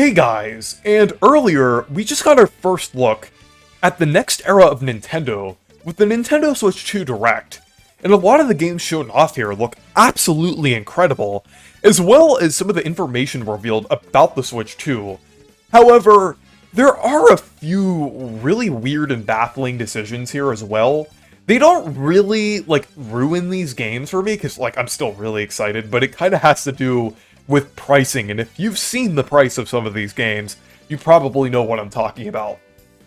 Hey guys, and earlier we just got our first look at the next era of Nintendo with the Nintendo Switch 2 Direct, and a lot of the games shown off here look absolutely incredible, as well as some of the information revealed about the Switch 2. However, there are a few really weird and baffling decisions here as well. They don't really, ruin these games for me, because, I'm still really excited, but it kind of has to do with pricing, and if you've seen the price of some of these games, you probably know what I'm talking about.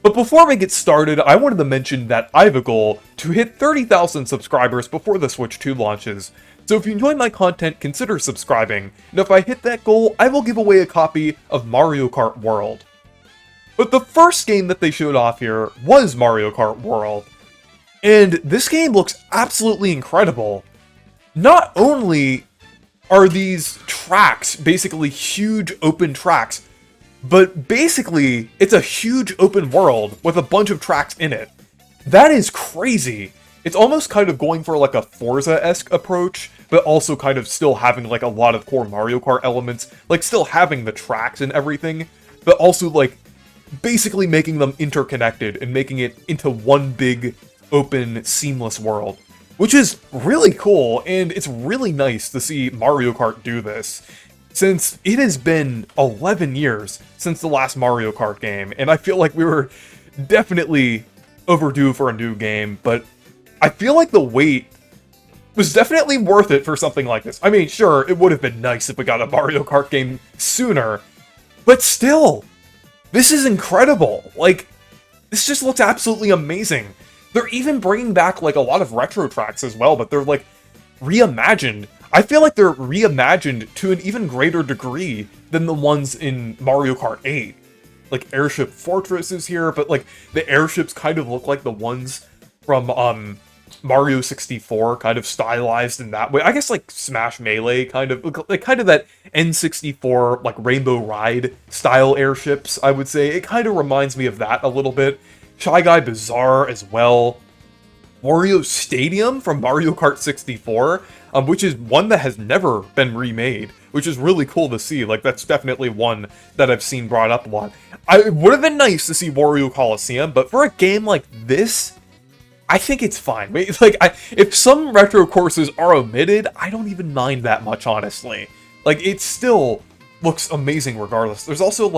But before we get started, I wanted to mention that I have a goal to hit 30,000 subscribers before the Switch 2 launches, so if you enjoy my content, consider subscribing, and if I hit that goal, I will give away a copy of Mario Kart World. But the first game that they showed off here was Mario Kart World, and this game looks absolutely incredible. Not only are these tracks basically huge open tracks, but basically it's a huge open world with a bunch of tracks in it. That is crazy. It's almost kind of going for a Forza-esque approach, but also kind of still having a lot of core Mario Kart elements, still having the tracks and everything, but also basically making them interconnected and making it into one big open seamless world. Which is really cool, and it's really nice to see Mario Kart do this, since it has been 11 years since the last Mario Kart game, and I feel like we were definitely overdue for a new game, but I feel like the wait was definitely worth it for something like this. I mean, sure, it would have been nice if we got a Mario Kart game sooner, but still, this is incredible. This just looks absolutely amazing. They're even bringing back, a lot of retro tracks as well, but they're, reimagined. I feel like they're reimagined to an even greater degree than the ones in Mario Kart 8. Airship Fortress is here, but, the airships kind of look like the ones from, Mario 64, kind of stylized in that way. I guess, Smash Melee, kind of that N64, Rainbow Ride style airships, I would say. It kind of reminds me of that a little bit. Shy Guy Bazaar as well. Wario Stadium from Mario Kart 64, which is one that has never been remade, which is really cool to see. That's definitely one that I've seen brought up a lot. It would have been nice to see Wario Coliseum, but for a game like this, I think it's fine. If some retro courses are omitted, I don't even mind that much, honestly. It still looks amazing regardless. There's also,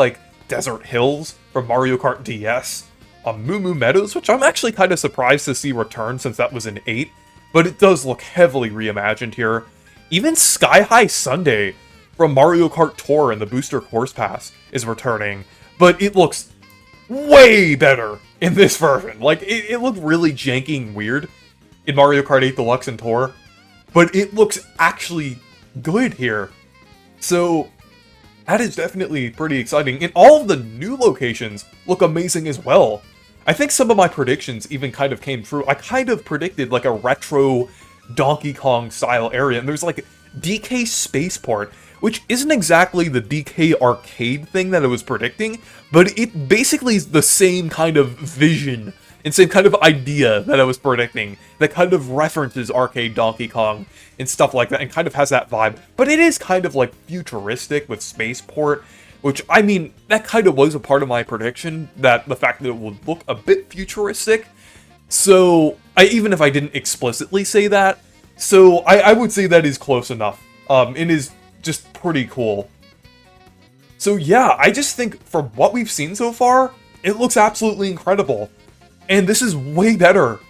Desert Hills from Mario Kart DS. Moo Moo Meadows, which I'm actually kind of surprised to see return since that was in 8, but it does look heavily reimagined here. Even Sky High Sunday from Mario Kart Tour and the Booster Course Pass is returning, but it looks way better in this version. It looked really janky and weird in Mario Kart 8 Deluxe and Tour, but it looks actually good here. So that is definitely pretty exciting, and all of the new locations look amazing as well. I think some of my predictions even kind of came true. I kind of predicted a retro Donkey Kong style area, and there's DK Spaceport, which isn't exactly the DK arcade thing that I was predicting, but it basically is the same kind of vision and same kind of idea that I was predicting, that kind of references arcade Donkey Kong and stuff like that, and kind of has that vibe. But it is kind of futuristic with Spaceport, which, I mean, that kind of was a part of my prediction, that the fact that it would look a bit futuristic. So, even if I didn't explicitly say that, so I would say that is close enough. It is just pretty cool. So yeah, I just think from what we've seen so far, it looks absolutely incredible. And this is way better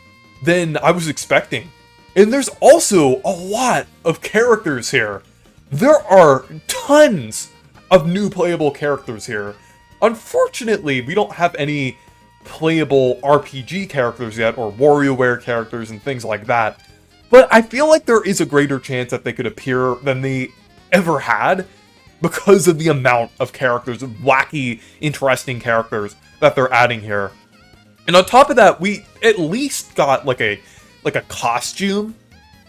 than I was expecting. And there's also a lot of characters here. There are tons of new playable characters here. Unfortunately, we don't have any playable RPG characters yet, or WarioWare characters and things like that. But I feel like there is a greater chance that they could appear than they ever had, because of the amount of characters, wacky, interesting characters that they're adding here. And on top of that, we at least got a costume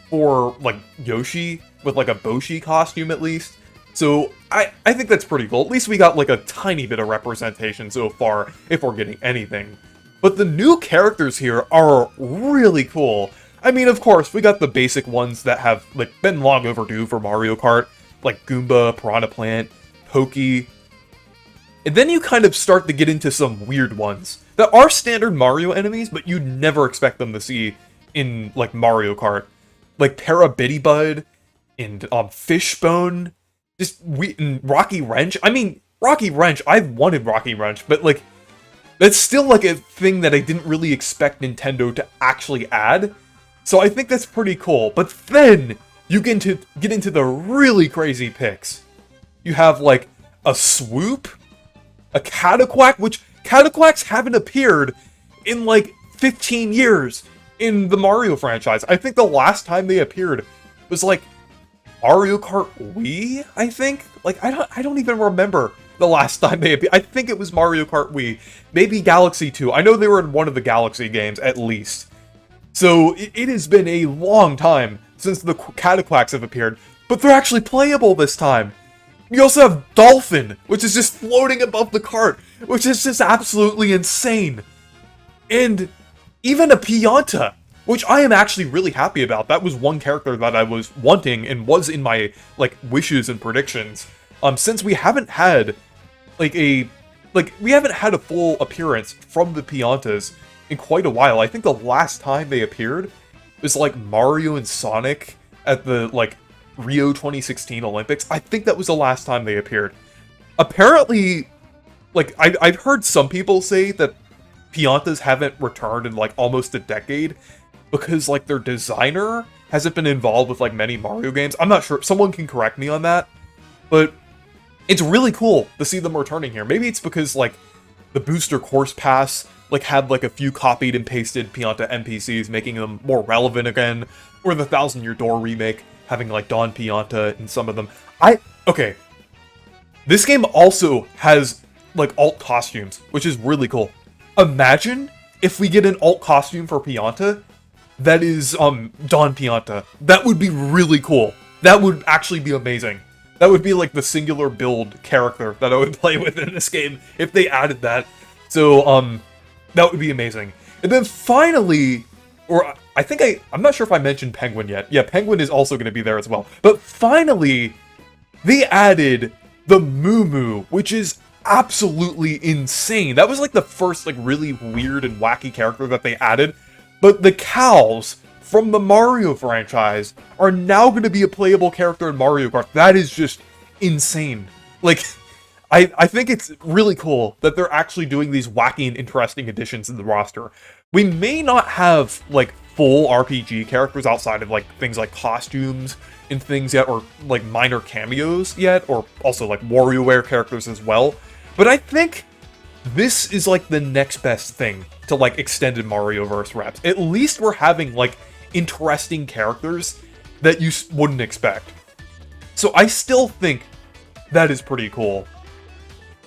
for Yoshi, with a Boshi costume at least. So I think that's pretty cool. At least we got a tiny bit of representation so far, if we're getting anything. But the new characters here are really cool. I mean, of course, we got the basic ones that have been long overdue for Mario Kart, like Goomba, Piranha Plant, Pokey, And then you kind of start to get into some weird ones that are standard Mario enemies, but you'd never expect them to see in, like, Mario Kart. Like Parabitty and Fishbone, and Rocky Wrench. I mean, Rocky Wrench, I've wanted Rocky Wrench, but, like, that's still, like, a thing that I didn't really expect Nintendo to actually add. So I think that's pretty cool. But then you get into the really crazy picks. You have, like, a Swoop, a Cataquack, which Cataquacks haven't appeared in, like, 15 years in the Mario franchise. I think the last time they appeared was, like, Mario Kart Wii, I think? Like, I don't even remember the last time they appeared. I think it was Mario Kart Wii. Maybe Galaxy 2. I know they were in one of the Galaxy games, at least. So, it has been a long time since the Cataquacks have appeared, but they're actually playable this time. You also have Dolphin, which is just floating above the cart, which is just absolutely insane. And even a Pianta, which I am actually really happy about. That was one character that I was wanting and was in my, like, wishes and predictions. Since we haven't had, we haven't had a full appearance from the Piantas in quite a while. I think the last time they appeared was, like, Mario and Sonic at the, like, Rio 2016 Olympics. I think that was the last time they appeared. Apparently, like, I've heard some people say that Piantas haven't returned in, like, almost a decade because, like, their designer hasn't been involved with, like, many Mario games. I'm not sure. Someone can correct me on that. But it's really cool to see them returning here. Maybe it's because, like, the Booster Course Pass, like, had, like, a few copied and pasted Pianta NPCs, making them more relevant again. Or the Thousand Year Door remake, having, like, Don Pianta in some of them. Okay. This game also has, like, alt costumes, which is really cool. Imagine if we get an alt costume for Pianta that is, Don Pianta. That would be really cool. That would actually be amazing. That would be, like, the singular build character that I would play with in this game if they added that. So, that would be amazing. And then finally, or I'm not sure if I mentioned Penguin yet. Yeah, Penguin is also going to be there as well. But finally, they added the Moo Moo, which is absolutely insane. That was, like, the first, like, really weird and wacky character that they added. But the cows from the Mario franchise are now going to be a playable character in Mario Kart. That is just insane. Like, I think it's really cool that they're actually doing these wacky and interesting additions in the roster. We may not have, like, full RPG characters outside of, like, things like costumes and things yet, or, like, minor cameos yet, or also, like, WarioWare characters as well. But I think this is, like, the next best thing to, like, extended Marioverse reps. At least we're having, like, interesting characters that you wouldn't expect. So I still think that is pretty cool.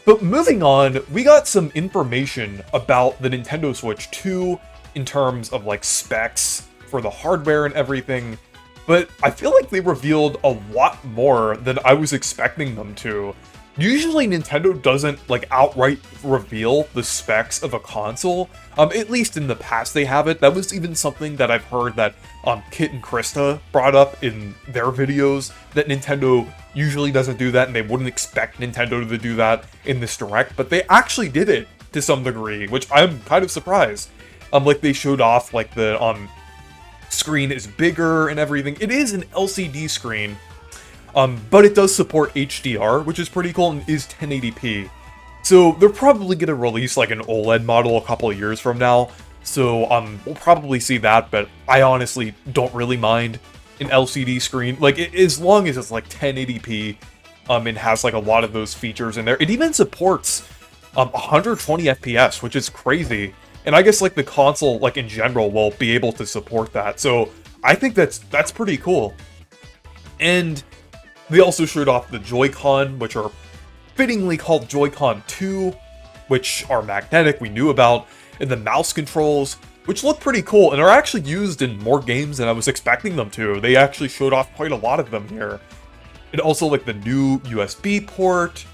But moving on, we got some information about the Nintendo Switch 2 in terms of, like, specs for the hardware and everything, but I feel like they revealed a lot more than I was expecting them to. Usually Nintendo doesn't, like, outright reveal the specs of a console. At least in the past they haven't. That was even something that I've heard that Kit and Krista brought up in their videos, that Nintendo usually doesn't do that and they wouldn't expect Nintendo to do that in this Direct, but they actually did it to some degree, which I'm kind of surprised. Like, they showed off, like, the screen is bigger and everything. It is an LCD screen, but it does support HDR, which is pretty cool, and is 1080p. So they're probably going to release, like, an OLED model a couple of years from now. So we'll probably see that, but I honestly don't really mind an LCD screen. Like, as long as it's, like, 1080p, and has, like, a lot of those features in there. It even supports 120 FPS, which is crazy. And I guess, like, the console, like, in general, will be able to support that. So I think that's pretty cool. And they also showed off the Joy-Con, which are fittingly called Joy-Con 2, which are magnetic, we knew about, and the mouse controls, which look pretty cool, and are actually used in more games than I was expecting them to. They actually showed off quite a lot of them here. And also, like, the new USB port,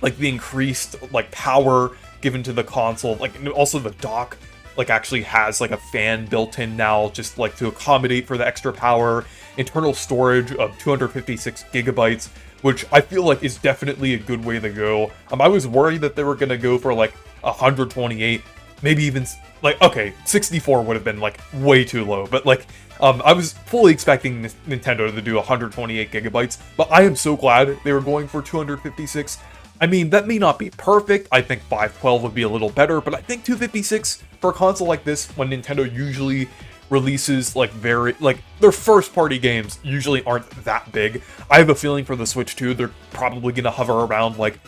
like, the increased, like, power given to the console, like, also the dock, like, actually has, like, a fan built in now, just, like, to accommodate for the extra power. internal storage of 256 gigabytes, which I feel like is definitely a good way to go. I was worried that they were gonna go for like 128, maybe even like, okay, 64 would have been like way too low, but like I was fully expecting Nintendo to do 128 gigabytes, but I am so glad they were going for 256. I mean, that may not be perfect. I think 512 would be a little better, but I think 256 for a console like this, when Nintendo usually releases like their first party games usually aren't that big. I have a feeling for the Switch 2, they're probably gonna hover around like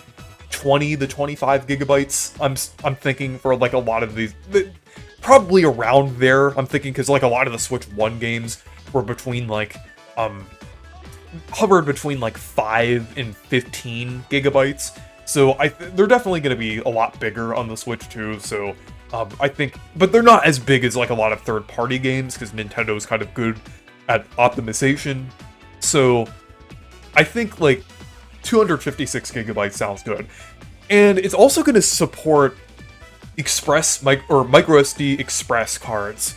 20 to 25 gigabytes. I'm thinking for like a lot of these, probably around there. I'm thinking because like a lot of the Switch 1 games were between like hovered between like 5 and 15 gigabytes. So they're definitely going to be a lot bigger on the Switch 2. So I think, but they're not as big as like a lot of third-party games because Nintendo is kind of good at optimization. So I think like 256 gigabytes sounds good. And it's also going to support micro SD express cards.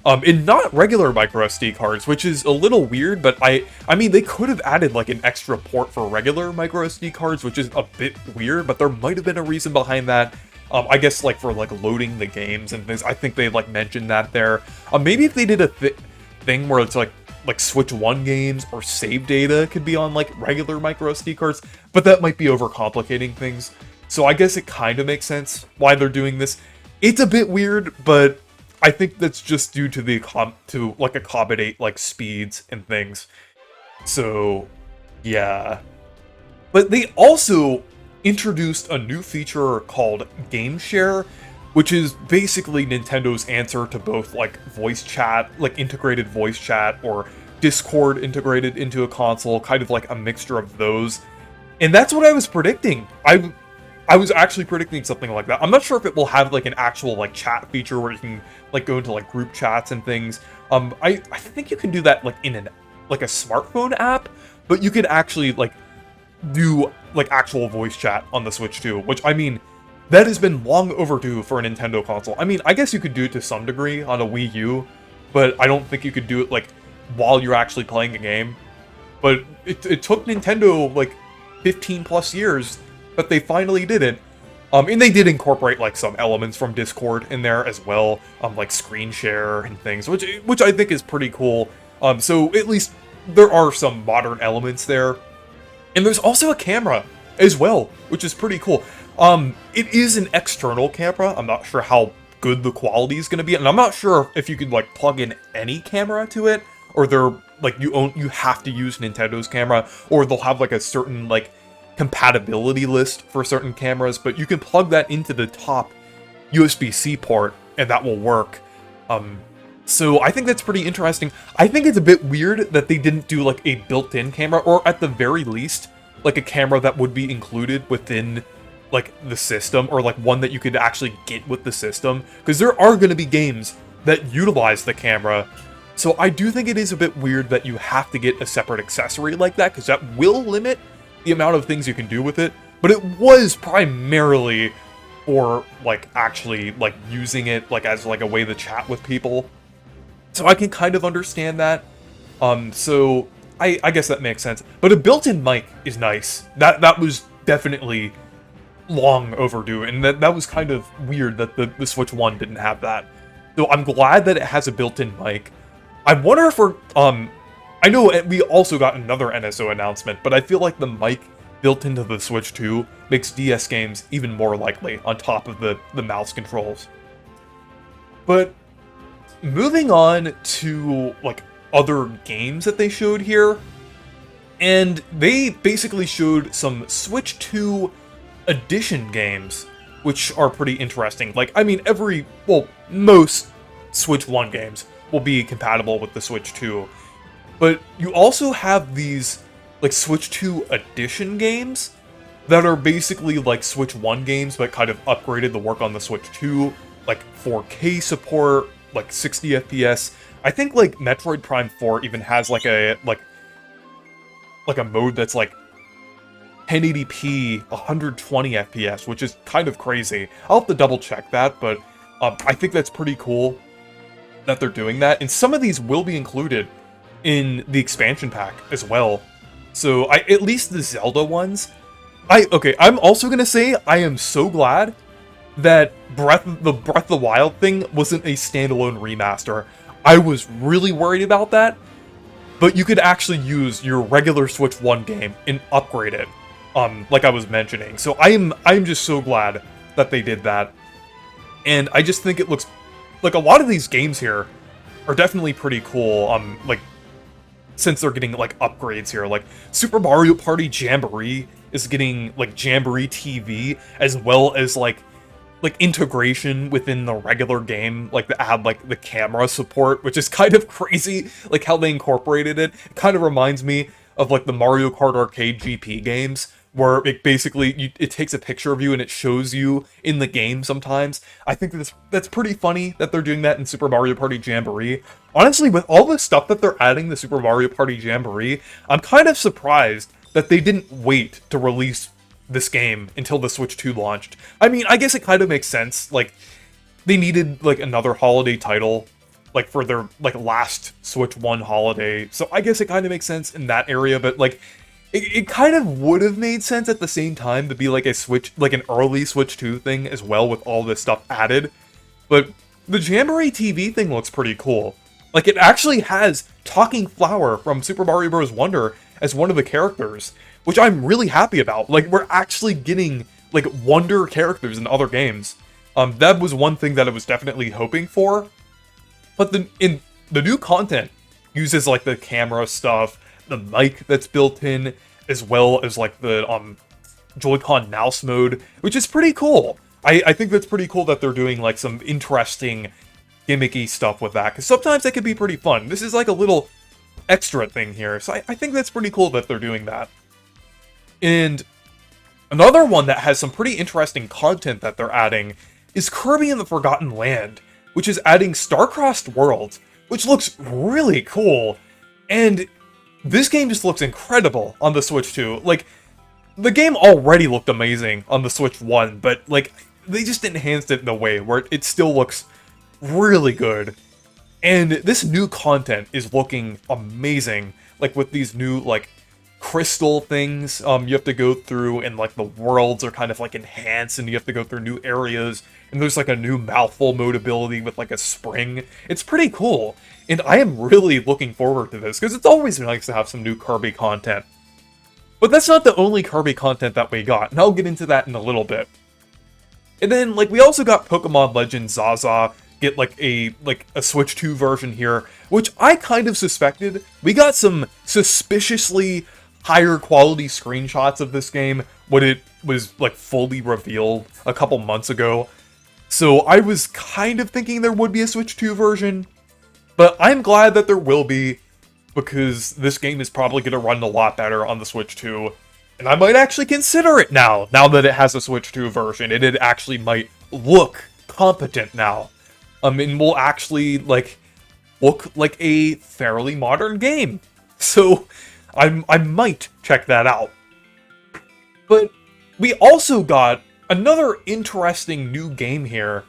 And not regular micro SD cards, which is a little weird, but I mean, they could have added like an extra port for regular micro SD cards, which is a bit weird, but there might have been a reason behind that. I guess like for like loading the games and things, I think they like mentioned that there. Maybe if they did a thing where it's like Switch 1 games or save data could be on like regular micro SD cards, but that might be overcomplicating things. So I guess it kind of makes sense why they're doing this. It's a bit weird, but I think that's just due to to like accommodate like speeds and things. So yeah. But they also introduced a new feature called Game Share, which is basically Nintendo's answer to both like voice chat, like integrated voice chat, or Discord integrated into a console, kind of like a mixture of those. And that's what I was predicting. I was actually predicting something like that. I'm not sure if it will have like an actual like chat feature where you can like go into like group chats and things. I think you can do that like in a smartphone app, but you could actually like do like actual voice chat on the Switch 2, which I mean, that has been long overdue for a Nintendo console. I mean, I guess you could do it to some degree on a Wii U, but I don't think you could do it like while you're actually playing a game. But it took Nintendo like 15 plus years, but they finally did it. And they did incorporate like some elements from Discord in there as well, like screen share and things, which I think is pretty cool. So at least there are some modern elements there. And there's also a camera as well, which is pretty cool. It is an external camera. I'm not sure how good the quality is going to be, and I'm not sure if you can like plug in any camera to it, or they're like you have to use Nintendo's camera, or they'll have like a certain like compatibility list for certain cameras, but you can plug that into the top USB-C port and that will work. So I think that's pretty interesting. I think it's a bit weird that they didn't do like a built-in camera, or at the very least like a camera that would be included within like the system, or like one that you could actually get with the system, because there are going to be games that utilize the camera. So I do think it is a bit weird that you have to get a separate accessory like that, because that will limit the amount of things you can do with it. But it was primarily for like actually like using it like as like a way to chat with people. So I can kind of understand that. So I guess that makes sense. But a built-in mic is nice. That was definitely long overdue, and that was kind of weird that the Switch 1 didn't have that. So I'm glad that it has a built-in mic. I wonder if we're I know we also got another NSO announcement, but I feel like the mic built into the Switch 2 makes DS games even more likely on top of the mouse controls. But moving on to like other games that they showed here, and they basically showed some Switch 2 edition games, which are pretty interesting. Like, I mean, most Switch 1 games will be compatible with the Switch 2. But you also have these, like, Switch 2 edition games that are basically like Switch 1 games, but kind of upgraded to work on the Switch 2, like 4K support, like 60 FPS. I think, like, Metroid Prime 4 even has, like, a mode that's, like, 1080p, 120 FPS, which is kind of crazy. I'll have to double check that, but I think that's pretty cool that they're doing that. And some of these will be included in the expansion pack as well. So at least the Zelda ones. I'm also gonna say I am so glad that the Breath of the Wild thing wasn't a standalone remaster. I was really worried about that, but you could actually use your regular Switch 1 game and upgrade it, like I was mentioning. So I'm just so glad that they did that. And I just think it looks like a lot of these games here are definitely pretty cool, like, since they're getting, like, upgrades here. Like, Super Mario Party Jamboree is getting, like, Jamboree TV, as well as, like, integration within the regular game, like, to add, like, the camera support, which is kind of crazy, like, how they incorporated it. It kind of reminds me of, like, the Mario Kart Arcade GP games, where it basically, it takes a picture of you and it shows you in the game sometimes. I think that's pretty funny that they're doing that in Super Mario Party Jamboree. Honestly, with all the stuff that they're adding to Super Mario Party Jamboree, I'm kind of surprised that they didn't wait to release this game until the Switch 2 launched. I mean, I guess it kind of makes sense. Like, they needed, like, another holiday title, like, for their, like, last Switch 1 holiday. So I guess it kind of makes sense in that area, but, like, it kind of would have made sense at the same time to be, like, a Switch, like, an early Switch 2 thing as well, with all this stuff added. But the Jamboree TV thing looks pretty cool. Like, it actually has Talking Flower from Super Mario Bros. Wonder as one of the characters, which I'm really happy about. Like, we're actually getting, like, Wonder characters in other games. That was one thing that I was definitely hoping for. But the new content uses, like, the camera stuff, the mic that's built in, as well as, like, the Joy-Con mouse mode, which is pretty cool. I think that's pretty cool that they're doing, like, some interesting gimmicky stuff with that, because sometimes that could be pretty fun. This is like a little extra thing here, so I think that's pretty cool that they're doing that. And another one that has some pretty interesting content that they're adding is Kirby and the Forgotten Land, which is adding Star-Crossed Worlds, which looks really cool. And this game just looks incredible on the Switch 2. Like, the game already looked amazing on the Switch 1, but, like, they just enhanced it in a way where it still looks really good. And this new content is looking amazing, like, with these new, like, crystal things you have to go through, and, like, the worlds are kind of, like, enhanced, and you have to go through new areas, and there's, like, a new mouthful mode ability with, like, a spring. It's pretty cool, and I am really looking forward to this, because it's always nice to have some new Kirby content. But that's not the only Kirby content that we got, and I'll get into that in a little bit. And then, like, we also got Pokemon Legends Zaza get, like a Switch 2 version here, which I kind of suspected. We got some suspiciously higher quality screenshots of this game when it was, like, fully revealed a couple months ago. So I was kind of thinking there would be a Switch 2 version, but I'm glad that there will be, because this game is probably going to run a lot better on the Switch 2. And I might actually consider it now that it has a Switch 2 version, and it actually might look competent now. And will actually, like, look like a fairly modern game. So, I might check that out. But we also got another interesting new game here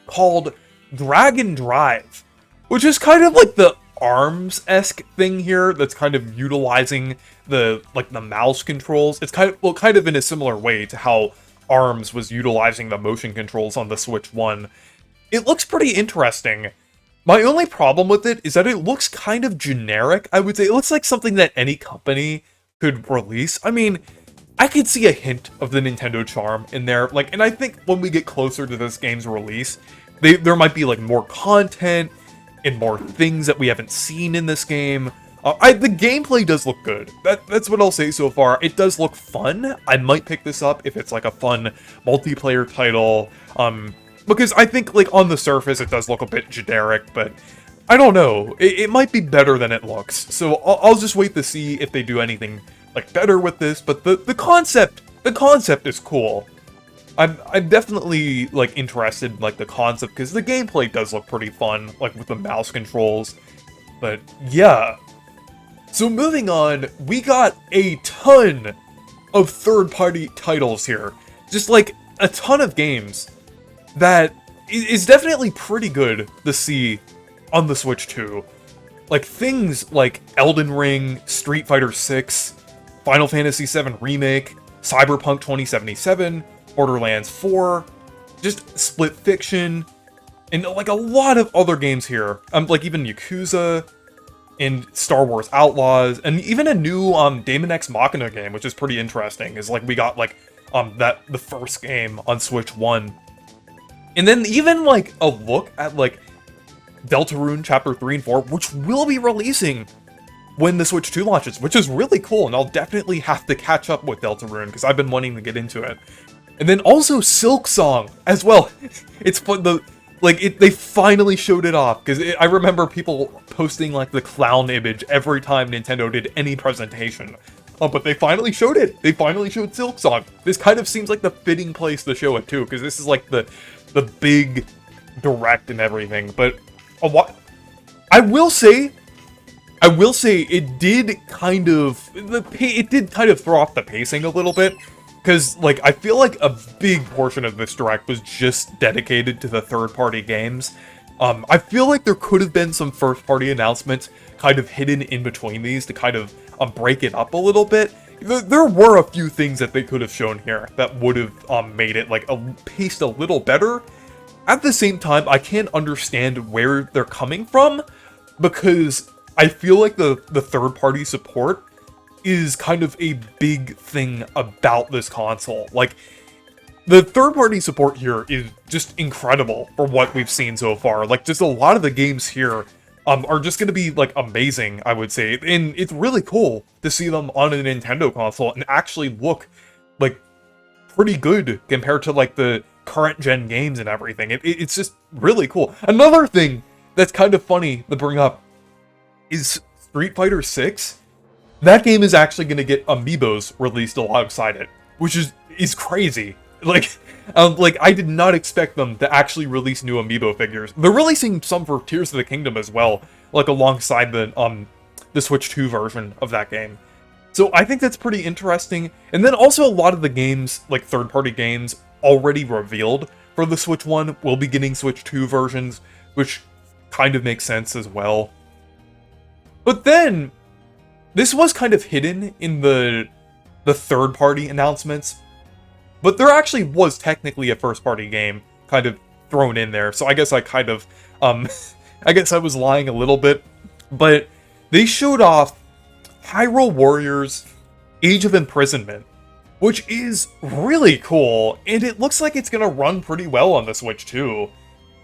called Dragon Drive, which is kind of like the ARMS-esque thing here that's kind of utilizing the mouse controls. It's kind of in a similar way to how ARMS was utilizing the motion controls on the Switch 1. It looks pretty interesting. My only problem with it is that it looks kind of generic, I would say. It looks like something that any company could release. I mean, I could see a hint of the Nintendo charm in there, like, and I think when we get closer to this game's release, there might be, like, more content and more things that we haven't seen in this game. The gameplay does look good. That's what I'll say so far. It does look fun. I might pick this up if it's, like, a fun multiplayer title, because I think, like, on the surface it does look a bit generic, but I don't know. It might be better than it looks. So I'll just wait to see if they do anything, like, better with this, but the concept is cool. I'm definitely, like, interested in, like, the concept, because the gameplay does look pretty fun, like, with the mouse controls. But yeah. So moving on, we got a ton of third-party titles here. Just, like, a ton of games that is definitely pretty good to see on the Switch 2. like things like Elden Ring, Street Fighter 6, Final Fantasy 7 Remake, Cyberpunk 2077, Borderlands 4, just Split Fiction, and like a lot of other games here. Like even Yakuza, and Star Wars Outlaws, and even a new Daemon X Machina game, which is pretty interesting. Is like we got like the first game on Switch 1. And then even like a look at like Deltarune Chapter 3 and 4, which will be releasing when the Switch 2 launches, which is really cool, and I'll definitely have to catch up with Deltarune because I've been wanting to get into it. And then also Silk Song as well. It's fun, they finally showed it off, because I remember people posting like the clown image every time Nintendo did any presentation. But they finally showed it. They finally showed Silk Song. This kind of seems like the fitting place to show it too, because this is like the big direct and everything. But I will say it did kind of throw off the pacing a little bit. Because, like, I feel like a big portion of this direct was just dedicated to the third-party games. I feel like there could have been some first-party announcements kind of hidden in between these to kind of break it up a little bit. There were a few things that they could have shown here that would have made it, like, paced a little better. At the same time, I can't understand where they're coming from, because I feel like the third-party support is kind of a big thing about this console. Like, the third-party support here is just incredible for what we've seen so far. Like, just a lot of the games here are just going to be, like, amazing, I would say. And it's really cool to see them on a Nintendo console and actually look, like, pretty good compared to, like, the current-gen games and everything. It's just really cool. Another thing that's kind of funny to bring up is Street Fighter 6. That game is actually going to get amiibos released alongside it, which is crazy. Like, I did not expect them to actually release new amiibo figures. They're releasing some for Tears of the Kingdom as well, like alongside the Switch 2 version of that game. So I think that's pretty interesting. And then also a lot of the games, like third-party games, already revealed for the Switch 1 will be getting Switch 2 versions, which kind of makes sense as well. But then this was kind of hidden in the third-party announcements, but there actually was technically a first-party game kind of thrown in there, so I guess I kind of, I guess I was lying a little bit, but they showed off Hyrule Warriors Age of Imprisonment, which is really cool, and it looks like it's gonna run pretty well on the Switch too.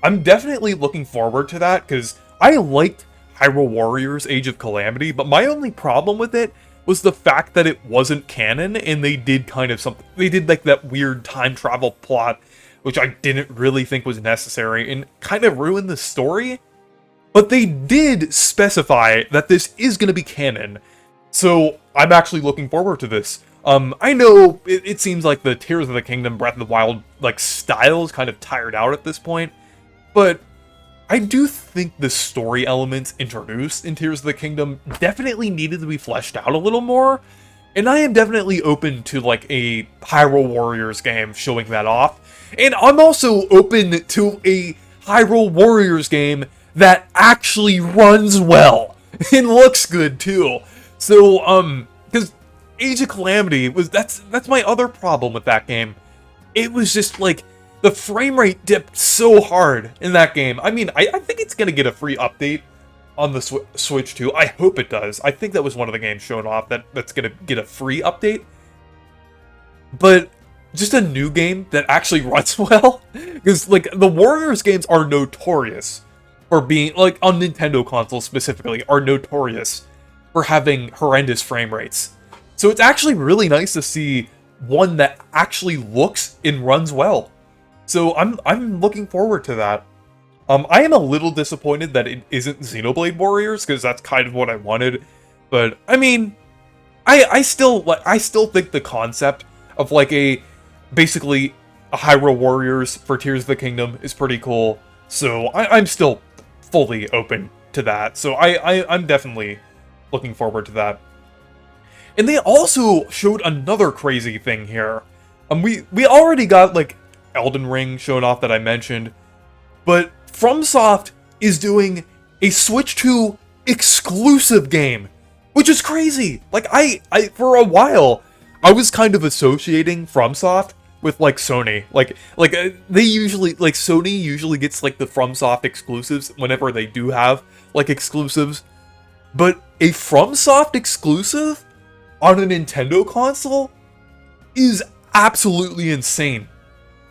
I'm definitely looking forward to that, because I liked Hyrule Warriors Age of Calamity, but my only problem with it was the fact that it wasn't canon, and they did kind of something, they did like that weird time travel plot, which I didn't really think was necessary, and kind of ruined the story. But they did specify that this is going to be canon, so I'm actually looking forward to this. I know it seems like the Tears of the Kingdom Breath of the Wild like style is kind of tired out at this point, but I do think the story elements introduced in Tears of the Kingdom definitely needed to be fleshed out a little more, and I am definitely open to like a Hyrule Warriors game showing that off, and I'm also open to a Hyrule Warriors game that actually runs well and looks good too. So, because Age of Calamity that's my other problem with that game. It was just like, the frame rate dipped so hard in that game. I mean, I think it's going to get a free update on the Switch 2. I hope it does. I think that was one of the games shown off that's going to get a free update. But just a new game that actually runs well. Because, like, the Warriors games are notorious for being, like, on Nintendo consoles specifically, are notorious for having horrendous frame rates. So it's actually really nice to see one that actually looks and runs well. So I'm looking forward to that. I am a little disappointed that it isn't Xenoblade Warriors, because that's kind of what I wanted. But I mean, I still think the concept of like basically a Hyrule Warriors for Tears of the Kingdom is pretty cool. So I'm still fully open to that. So I'm definitely looking forward to that. And they also showed another crazy thing here. We already got like Elden Ring shown off that I mentioned, but FromSoft is doing a Switch 2 exclusive game, which is crazy. Like, I for a while, I was kind of associating FromSoft with, like, Sony. They usually, like, Sony usually gets, like, the FromSoft exclusives whenever they do have, like, exclusives. But a FromSoft exclusive on a Nintendo console is absolutely insane.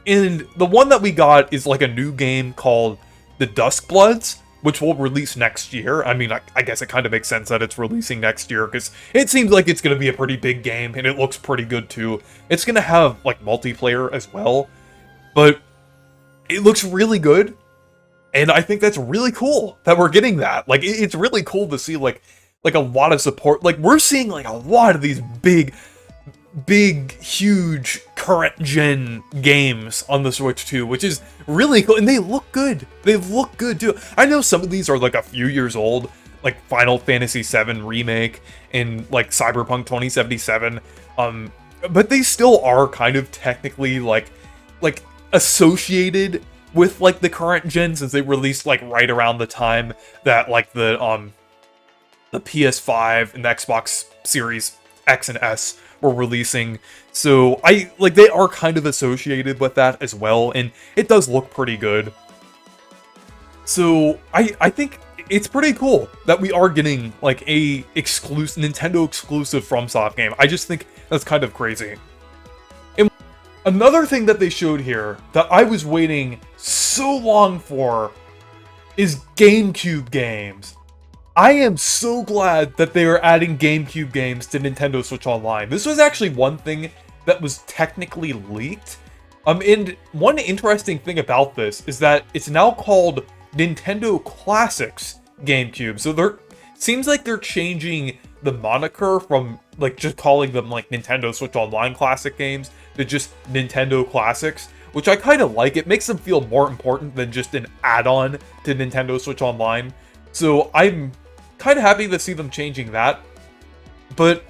And the one that we got is, like, a new game called The Duskbloods, which will release next year. I mean, I guess it kind of makes sense that it's releasing next year, because it seems like it's going to be a pretty big game, and it looks pretty good, too. It's going to have, like, multiplayer as well, but it looks really good, and I think that's really cool that we're getting that. Like, it's really cool to see, like a lot of support. Like, we're seeing, like, a lot of these big, huge current-gen games on the Switch too, which is really cool, and they look good. They look good too. I know some of these are like a few years old, like Final Fantasy VII Remake and like Cyberpunk 2077, but they still are kind of technically like associated with like the current gen, since they released like right around the time that like the PS5 and the Xbox Series X and S were releasing. So they are kind of associated with that as well, and it does look pretty good. So I think it's pretty cool that we are getting like a Nintendo exclusive FromSoft game. I just think that's kind of crazy. And another thing that they showed here that I was waiting so long for is GameCube games. I am so glad that they are adding GameCube games to Nintendo Switch Online. This was actually one thing that was technically leaked. And one interesting thing about this is that it's now called Nintendo Classics GameCube. So seems like they're changing the moniker from like just calling them like Nintendo Switch Online Classic games to just Nintendo Classics, which I kind of like. It makes them feel more important than just an add-on to Nintendo Switch Online. So I'm kind of happy to see them changing that, but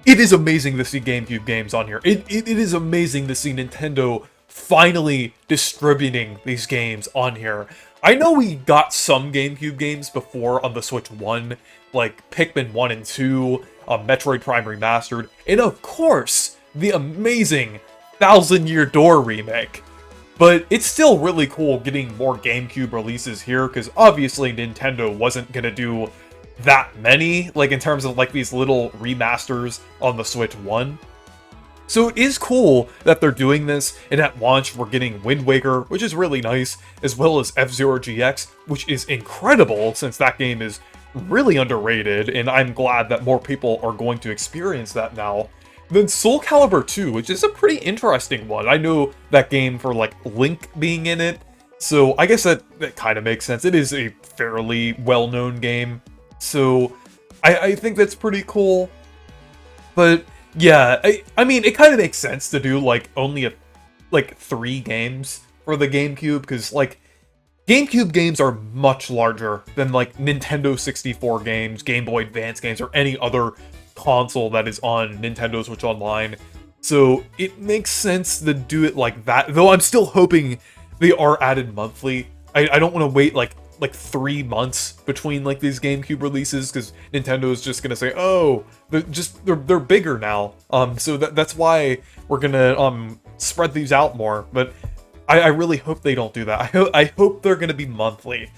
it is amazing to see GameCube games on here. It is amazing to see Nintendo finally distributing these games on here. I know we got some GameCube games before on the Switch 1, like Pikmin 1 and 2, Metroid Prime Remastered, and of course, the amazing Thousand Year Door remake. But it's still really cool getting more GameCube releases here, because obviously Nintendo wasn't going to do that many, like in terms of like these little remasters on the Switch 1. So it is cool that they're doing this, and at launch we're getting Wind Waker, which is really nice, as well as F-Zero GX, which is incredible since that game is really underrated, and I'm glad that more people are going to experience that now. Then Soul Calibur 2, which is a pretty interesting one. I know that game for like Link being in it, so I guess that kind of makes sense. It is a fairly well-known game, so I think that's pretty cool. But yeah, I mean, it kind of makes sense to do like only 3 games for the GameCube, because like GameCube games are much larger than like Nintendo 64 games, Game Boy Advance games, or any other console that is on Nintendo Switch Online. So it makes sense to do it like that, though I'm still hoping they are added monthly. I don't want to wait like 3 months between like these GameCube releases, because Nintendo is just gonna say, oh, they're bigger now. So that's why we're gonna spread these out more. But I really hope they don't do that. I hope they're gonna be monthly.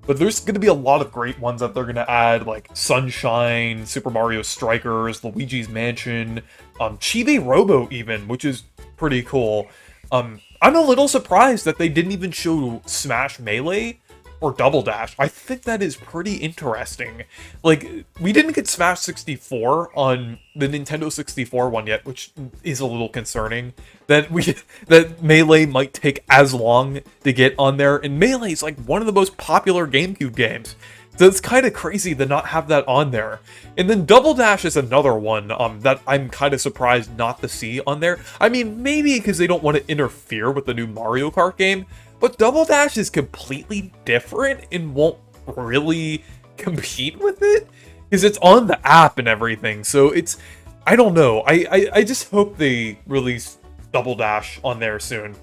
But there's going to be a lot of great ones that they're going to add, like Sunshine, Super Mario Strikers, Luigi's Mansion, Chibi Robo even, which is pretty cool. I'm a little surprised that they didn't even show Smash Melee or Double Dash. I think that is pretty interesting. Like, we didn't get Smash 64 on the Nintendo 64 one yet, which is a little concerning. That Melee might take as long to get on there, and Melee is like one of the most popular GameCube games. So it's kind of crazy to not have that on there. And then Double Dash is another one that I'm kind of surprised not to see on there. I mean, maybe because they don't want to interfere with the new Mario Kart game, but Double Dash is completely different and won't really compete with it, because it's on the app and everything. So it's, I don't know. I just hope they release Double Dash on there soon.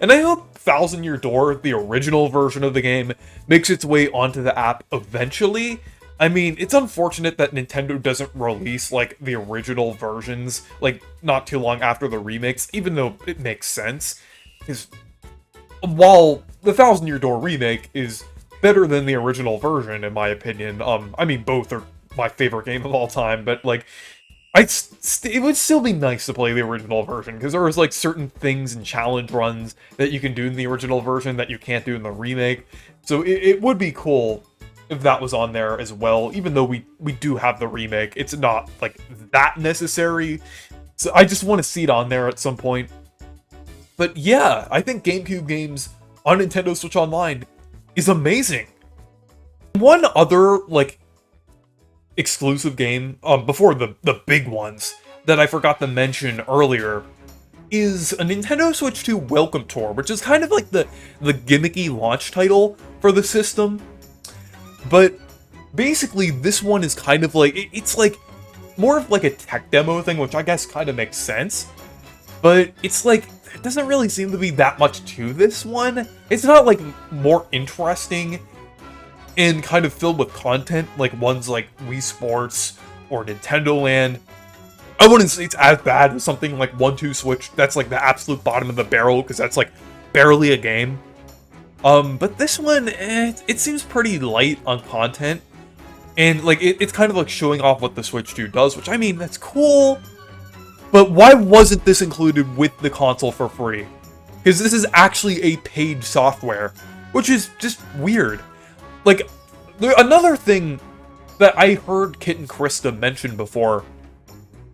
And I hope Thousand Year Door, the original version of the game, makes its way onto the app eventually. I mean, it's unfortunate that Nintendo doesn't release, like, the original versions, like, not too long after the remakes, even though it makes sense. Because while the Thousand Year Door remake is better than the original version, in my opinion, I mean, both are my favorite game of all time, but, like, it would still be nice to play the original version, because there was, like, certain things and challenge runs that you can do in the original version that you can't do in the remake. So it would be cool if that was on there as well, even though we do have the remake. It's not, like, that necessary, so I just want to see it on there at some point. But yeah, I think GameCube games on Nintendo Switch Online is amazing. One other, like, exclusive game, before the big ones, that I forgot to mention earlier, is a Nintendo Switch 2 Welcome Tour, which is kind of like the gimmicky launch title for the system. But basically, this one is kind of like, it's like more of like a tech demo thing, which I guess kind of makes sense. But it's like, there doesn't really seem to be that much to this one. It's not like more interesting and kind of filled with content like ones like Wii Sports or Nintendo Land. I wouldn't say it's as bad as something like 1-2 Switch. That's like the absolute bottom of the barrel, because that's like barely a game. But this one, it seems pretty light on content. And, like, it's kind of like showing off what the Switch 2 does, which, I mean, that's cool. But why wasn't this included with the console for free? Because this is actually a paid software, which is just weird. Like, another thing that I heard Kit and Krista mention before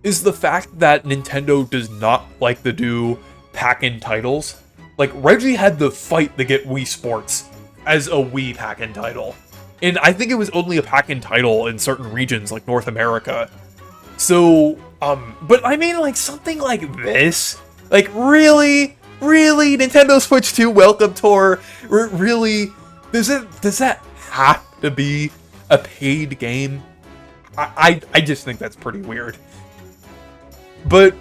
is the fact that Nintendo does not like to do pack-in titles. Like, Reggie had to fight to get Wii Sports as a Wii pack-in title. And I think it was only a pack-in title in certain regions, like North America. So, but I mean, like, something like this? Like, really? Really? Nintendo Switch 2 Welcome Tour? Really? Does that have to be a paid game? I just think that's pretty weird. But,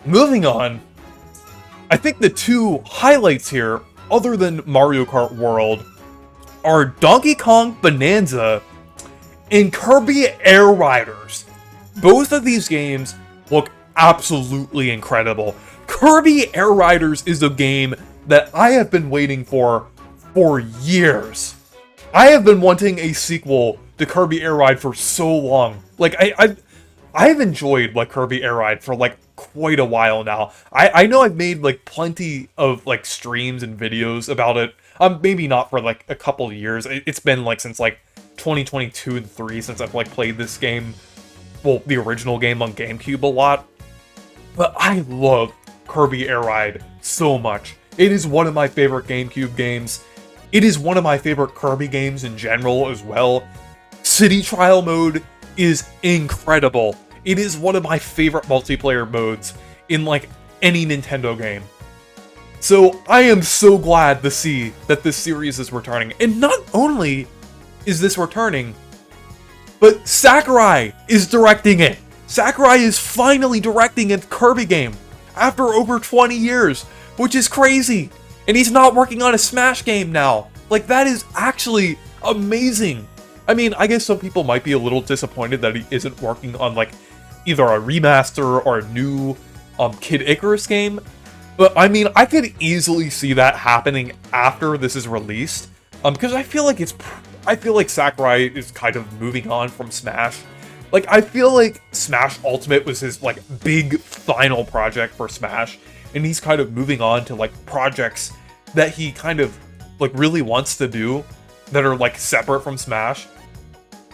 moving on, I think the two highlights here, other than Mario Kart World, are Donkey Kong Bonanza and Kirby Air Riders. Both of these games look absolutely incredible. Kirby Air Riders is a game that I have been waiting for years. I have been wanting a sequel to Kirby Air Ride for so long. Like, I've enjoyed, like, Kirby Air Ride for, like, quite a while now. I know I've made, like, plenty of, like, streams and videos about it. Maybe not for, like, a couple of years. It's been, like, since, like, 2022 and 3 since I've, like, played this game. Well, the original game on GameCube a lot. But I love Kirby Air Ride so much. It is one of my favorite GameCube games. It is one of my favorite Kirby games in general as well. City Trial mode is incredible. It is one of my favorite multiplayer modes in, like, any Nintendo game. So I am so glad to see that this series is returning. And not only is this returning, but Sakurai is directing it. Sakurai is finally directing a Kirby game after over 20 years, which is crazy. And he's not working on a Smash game now. Like, that is actually amazing. I mean, I guess some people might be a little disappointed that he isn't working on, like, either a remaster or a new Kid Icarus game. But, I mean, I could easily see that happening after this is released. Because I feel like Sakurai is kind of moving on from Smash. Like, I feel like Smash Ultimate was his, like, big final project for Smash. And he's kind of moving on to, like, projects that he kind of, like, really wants to do that are, like, separate from Smash.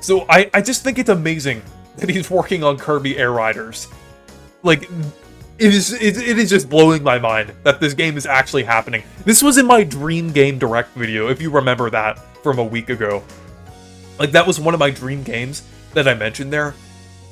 So I just think it's amazing that he's working on Kirby Air Riders. Like, it is just blowing my mind that this game is actually happening. This was in my Dream Game Direct video, if you remember that from a week ago. Like, that was one of my dream games that I mentioned there.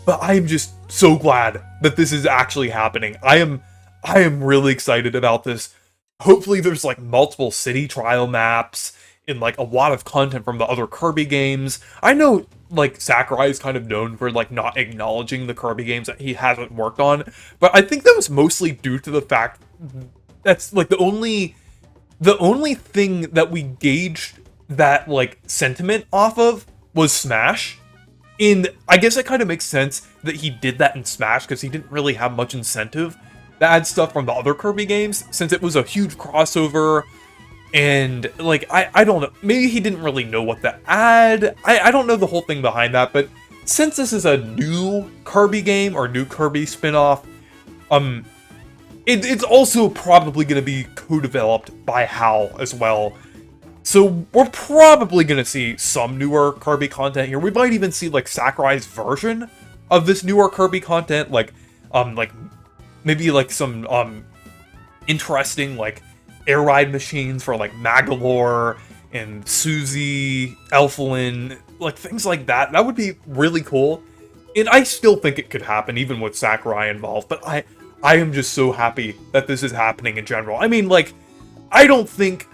But I am just so glad that this is actually happening. I am really excited about this. Hopefully there's, like, multiple city trial maps and, like, a lot of content from the other Kirby games. I know, like, Sakurai is kind of known for, like, not acknowledging the Kirby games that he hasn't worked on, but I think that was mostly due to the fact that's, like, the only thing that we gauged that, like, sentiment off of was Smash. And I guess it kind of makes sense that he did that in Smash, because he didn't really have much incentive to add stuff from the other Kirby games, since it was a huge crossover. And, like, I don't know, maybe he didn't really know what to add. I don't know the whole thing behind that, but since this is a new Kirby game, or new Kirby spin-off, it's also probably going to be co-developed by HAL as well. So we're probably going to see some newer Kirby content here. We might even see, like, Sakurai's version of this newer Kirby content, like maybe, like, some, interesting, like, air ride machines for, like, Magalore and Suzy, Elflin, like, things like that. That would be really cool. And I still think it could happen, even with Sakurai involved, but I am just so happy that this is happening in general. I mean, like, I don't think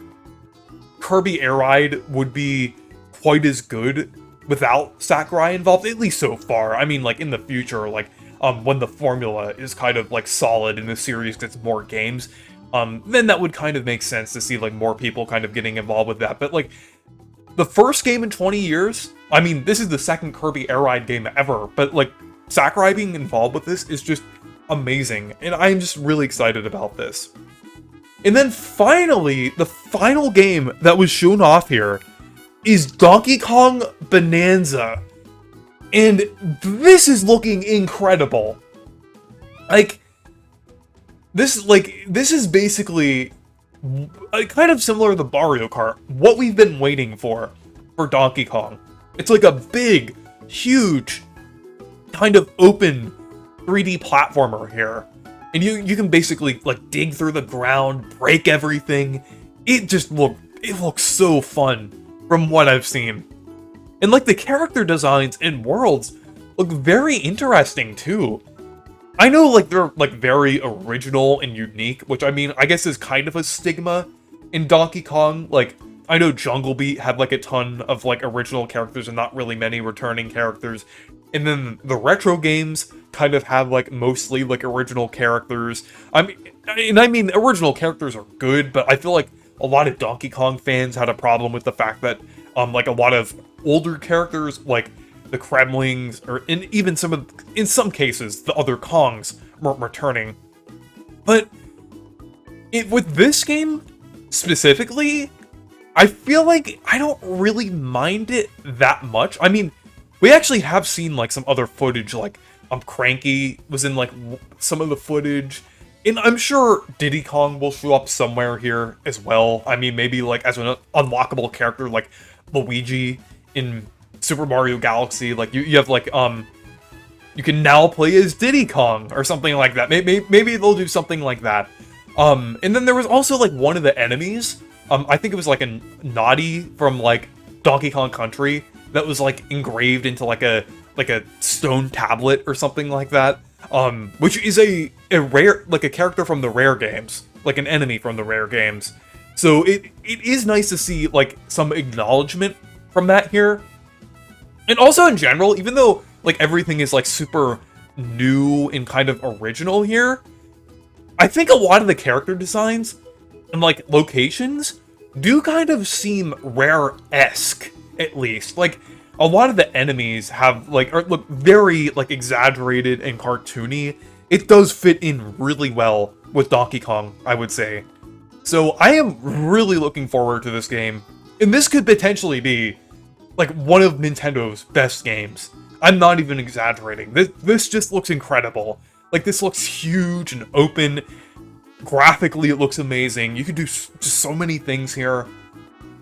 Kirby Air Ride would be quite as good without Sakurai involved, at least so far. I mean, like, in the future, like, when the formula is kind of, like, solid and the series gets more games, then that would kind of make sense to see, like, more people kind of getting involved with that. But, like, the first game in 20 years, I mean, this is the second Kirby Air Ride game ever, but, like, Sakurai being involved with this is just amazing, and I'm just really excited about this. And then finally, the final game that was shown off here is Donkey Kong Bonanza. And this is looking incredible. Like, this is basically kind of similar to Mario Kart, what we've been waiting for Donkey Kong. It's like a big, huge, kind of open 3D platformer here. And you can basically, like, dig through the ground, break everything. It looks so fun from what I've seen. And, like, the character designs and worlds look very interesting too. I know, like, they're, like, very original and unique, which, I mean, I guess is kind of a stigma in Donkey Kong. Like, I know Jungle Beat had, like, a ton of, like, original characters and not really many returning characters. And then the retro games kind of have, like, mostly, like, original characters. I mean, original characters are good, but I feel like a lot of Donkey Kong fans had a problem with the fact that, like, a lot of older characters, like the Kremlings, or in some cases, the other Kongs weren't returning. But with this game specifically, I feel like I don't really mind it that much. I mean, we actually have seen, like, some other footage, like, Cranky was in, like, some of the footage, and I'm sure Diddy Kong will show up somewhere here as well. I mean, maybe, like, as an unlockable character, like Luigi in Super Mario Galaxy. Like, you have, like, you can now play as Diddy Kong, or something like that. Maybe they'll do something like that. And then there was also, like, one of the enemies, I think it was, like, a Naughty from, like, Donkey Kong Country, that was, like, engraved into, like a stone tablet or something like that, which is a rare, like, a character from the Rare games, like an enemy from the Rare games. So it is nice to see, like, some acknowledgement from that here. And also in general, even though, like, everything is, like, super new and kind of original here, I think a lot of the character designs and, like, locations do kind of seem Rare-esque, at least. Like, a lot of the enemies have, like, look very, like, exaggerated and cartoony. It does fit in really well with Donkey Kong, I would say. So I am really looking forward to this game. And this could potentially be, like, one of Nintendo's best games. I'm not even exaggerating. This just looks incredible. Like, this looks huge and open. Graphically, it looks amazing. You could do just so many things here.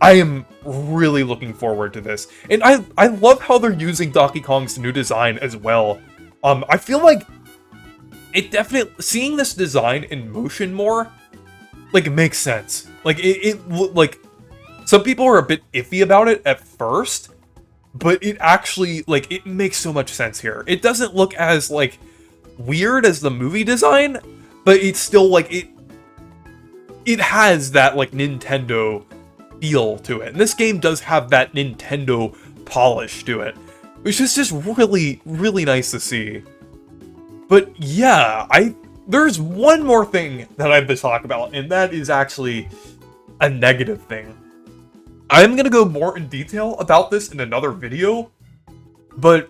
I am really looking forward to this. And I love how they're using Donkey Kong's new design as well. I feel like it definitely, seeing this design in motion more, like, it makes sense. Like, like, some people are a bit iffy about it at first, but it actually, like, it makes so much sense here. It doesn't look as, like, weird as the movie design, but it's still, like, it has that, like, Nintendo feel to it. And this game does have that Nintendo polish to it, which is just really, really nice to see. But yeah, there's one more thing that I have to talk about, and that is actually a negative thing. I'm gonna go more in detail about this in another video, but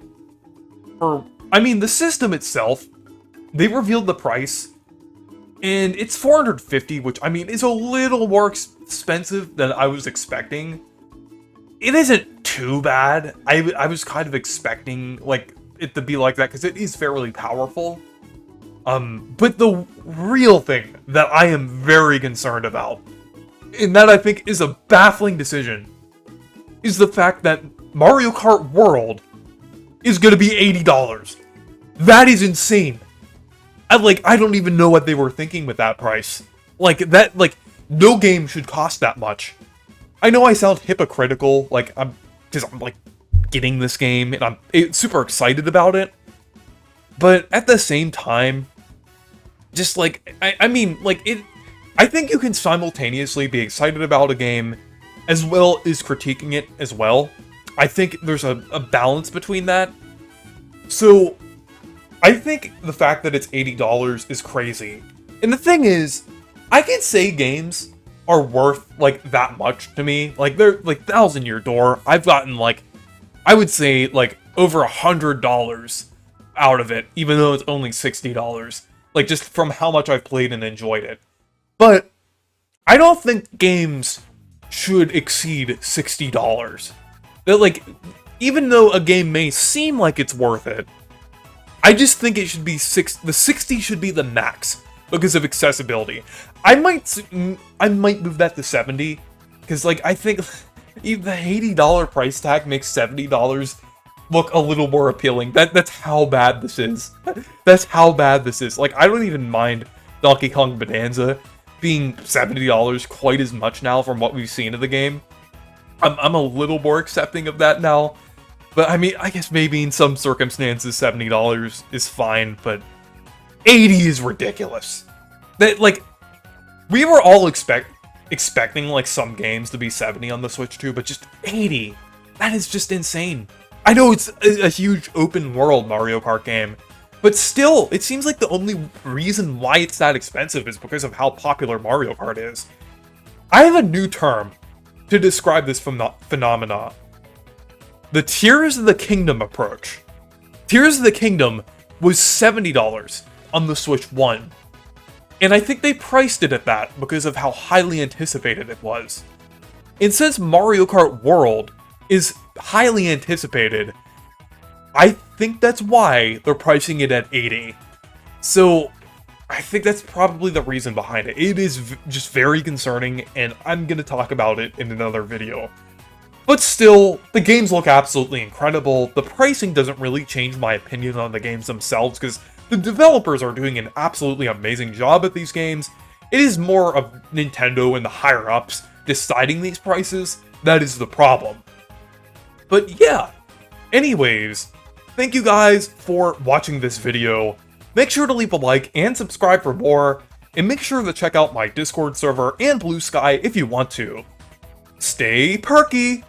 or, I mean, the system itself, they revealed the price, and it's $450, which, I mean, is a little more expensive than I was expecting. It isn't too bad. I was kind of expecting, like, it to be like that, because it is fairly powerful. But the real thing that I am very concerned about, and that I think is a baffling decision, is the fact that Mario Kart World is gonna be $80. That is insane. I don't even know what they were thinking with that price. No game should cost that much. I know I sound hypocritical, because I'm getting this game, and I'm super excited about it. But at the same time, just I think you can simultaneously be excited about a game as well as critiquing it as well. I think there's a balance between that. So, I think the fact that it's $80 is crazy. And the thing is, I can say games are worth, that much to me. They're, Thousand Year Door, I've gotten, I would say, over $100 out of it, even though it's only $60. Just from how much I've played and enjoyed it. But, I don't think games should exceed $60. Even though a game may seem like it's worth it, I just think it should be the 60 should be the max because of accessibility. I might move that to 70 because I think the $80 price tag makes $70 look a little more appealing. That's how bad this is. That's how bad this is. I don't even mind Donkey Kong Bonanza being $70 quite as much now from what we've seen of the game. I'm a little more accepting of that now. But I mean, I guess maybe in some circumstances $70 is fine, but 80 is ridiculous. We were all expecting some games to be 70 on the Switch too, but just 80. That is just insane. I know it's a huge open world Mario Kart game, but still, it seems like the only reason why it's that expensive is because of how popular Mario Kart is. I have a new term to describe this phenomena. The Tears of the Kingdom approach. Tears of the Kingdom was $70 on the Switch 1. And I think they priced it at that because of how highly anticipated it was. And since Mario Kart World is highly anticipated, I think that's why they're pricing it at $80. So, I think that's probably the reason behind it. It is just very concerning, and I'm going to talk about it in another video. But still, the games look absolutely incredible. The pricing doesn't really change my opinion on the games themselves, because the developers are doing an absolutely amazing job at these games. It is more of Nintendo and the higher-ups deciding these prices that is the problem. But yeah, anyways, thank you guys for watching this video. Make sure to leave a like and subscribe for more, and make sure to check out my Discord server and Blue Sky if you want to. Stay perky!